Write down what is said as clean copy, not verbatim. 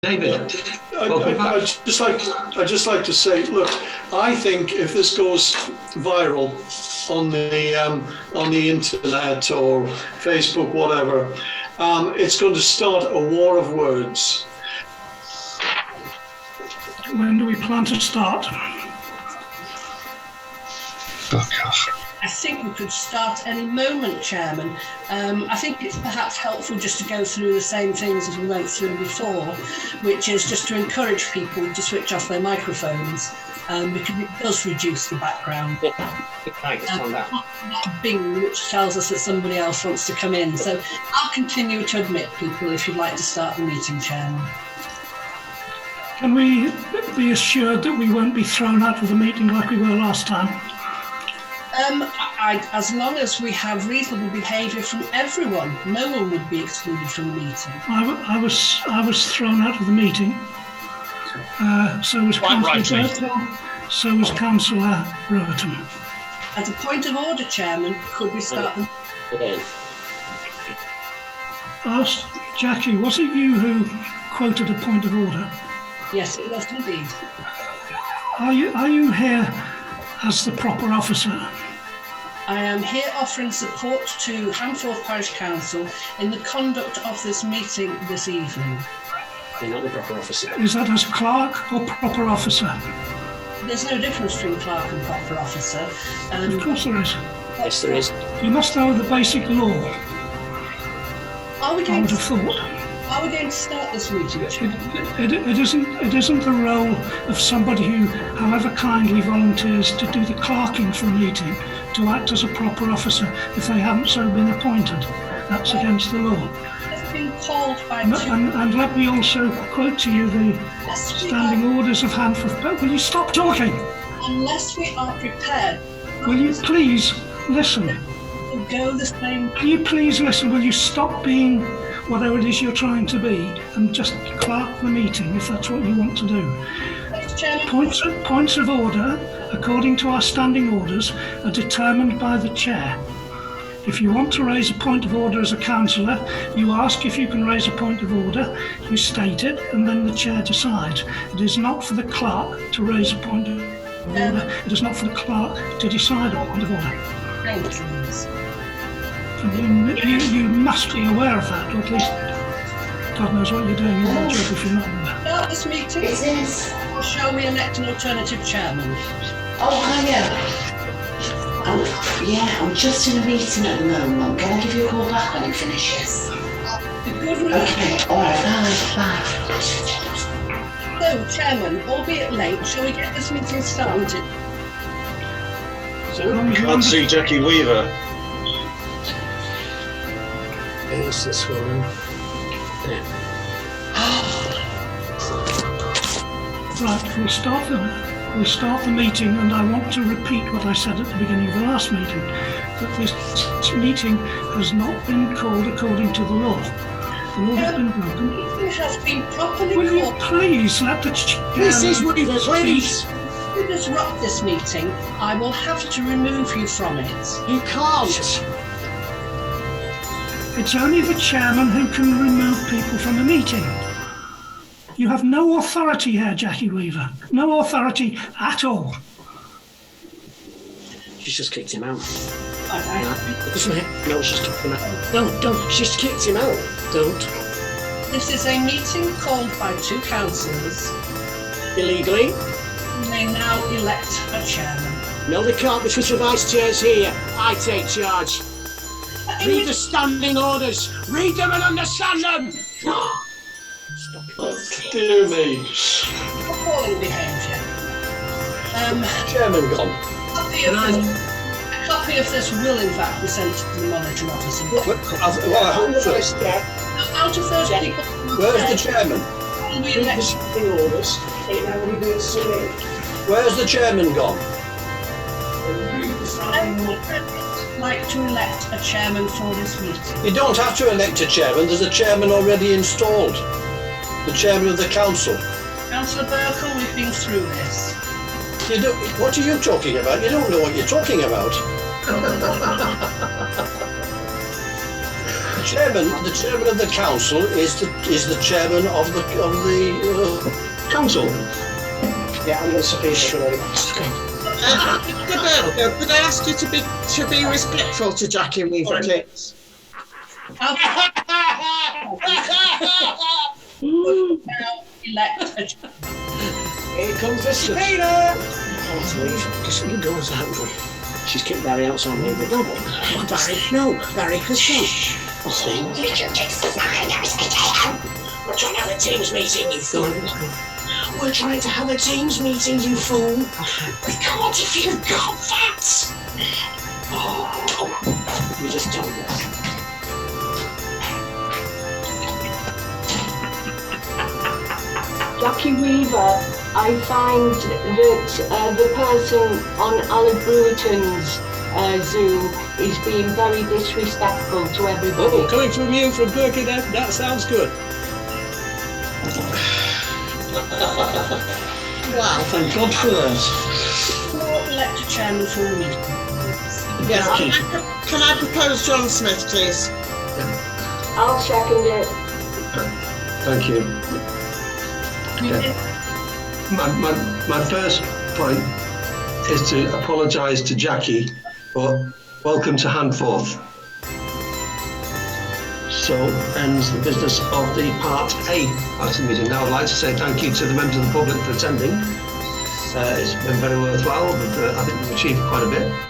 David, I'd just like to say, look, I think if this goes viral on the internet or Facebook, whatever, it's going to start a war of words. When do we plan to start? I think we could start any moment, Chairman. I think it's perhaps helpful just to go through the same things as we went through before, which is just to encourage people to switch off their microphones, because it does reduce the background. Bing, which tells us that somebody else wants to come in. So I'll continue to admit people if you'd like to start the meeting, Chairman. Can we be assured that we won't be thrown out of the meeting like we were last time? As long as we have reasonable behaviour from everyone, no one would be excluded from the meeting. I was thrown out of the meeting. So was Councillor Burton. So was Councillor Brewerton. As a point of order, Chairman, could we start the meeting? Jackie, was it you who quoted a point of order? Yes, it was indeed. Are you here as the proper officer? I am here offering support to Handforth Parish Council in the conduct of this meeting this evening. you're not the proper officer. Is that as clerk or proper officer? There's no difference between clerk and proper officer. Of course there is. Yes, there is. You must know the basic law. Are we I going would to have thought. Are we going to start this meeting? It isn't the role of somebody who, however kindly, volunteers to do the clerking for a meeting to act as a proper officer if they haven't so been appointed. That's against the law. It's been called by and let me also quote to you the standing orders of Handforth. But will you stop talking? Unless we are prepared. Will you please listen? We'll go the same. Will you please listen? Will you stop being whatever it is you're trying to be and just clerk the meeting if that's what you want to do? Points of order, according to our standing orders, are determined by the chair. If you want to raise a point of order as a councillor, you ask if you can raise a point of order, you state it, and then the chair decides. It is not for the clerk to raise a point of order. It is not for the clerk to decide a point of order. You must be aware of that, or at least God knows what you're doing in your job if you're not aware. Start this meeting. Is this? Or shall we elect an alternative chairman? Oh, hiya. I'm just in a meeting at the moment. Can I give you a call back when it finishes? Okay, alright, bye. So, Chairman, albeit late, shall we get this meeting started? Can't see Jackie Weaver. It's this one. Right, we'll start the meeting, and I want to repeat what I said at the beginning of the last meeting, that this meeting has not been called according to the law. The law has been broken. It has been properly Will you called. please let the chair... Mrs. Weaver, please! If you disrupt this meeting, I will have to remove you from it. You can't! It's only the chairman who can remove people from a meeting. You have no authority here, Jackie Weaver. No authority at all. She's just kicked him out. I- No, she's kicked him out. No, don't. She's kicked him out. Don't. This is a meeting called by two councillors. Illegally? They now elect a chairman. No, they can't because the vice chair's here. I take charge. Read the standing orders. Read them and understand them. Dear me. Appalling behaviour. Chairman gone. A copy of this will, in fact, be sent to the monitoring officer. I hope so. Out of those people, Where's the chairman? we Read the elect. standing orders. Where's the chairman gone? I'd like to elect a chairman for this meeting. You don't have to elect a chairman. There's a chairman already installed. The chairman of the council. Councillor Burkle, we've been through this. What are you talking about? You don't know what you're talking about. The chairman of the council is the chairman of the Council. Yeah, I'm going to subpoena it. Could I ask you to be respectful to Jackie Weaver, please? Now elect a Here comes the subpoena. Let's leave. Because you go and out. She's kicked Barry out, so I'm leaving. No, Barry, no. Barry, because she. We're trying to have a Teams meeting, you fool. We're trying to have a Teams meeting, you fool. We can't if you've got that. Oh, you just told us. Jackie Weaver, I find that the person on Alec Brewerton's Zoom is being very disrespectful to everybody. Oh, coming from you from Birkenhead, that sounds good. Wow. Thank God for that. elect a chairman for the meeting. Yes. Can I propose John Smith, please? I'll second it. Thank you. Yeah. My first point is to apologise to Jackie, but welcome to Handforth. So ends the business of the Part A part of the meeting. Now I'd like to say thank you to the members of the public for attending. It's been very worthwhile, but I think we've achieved quite a bit.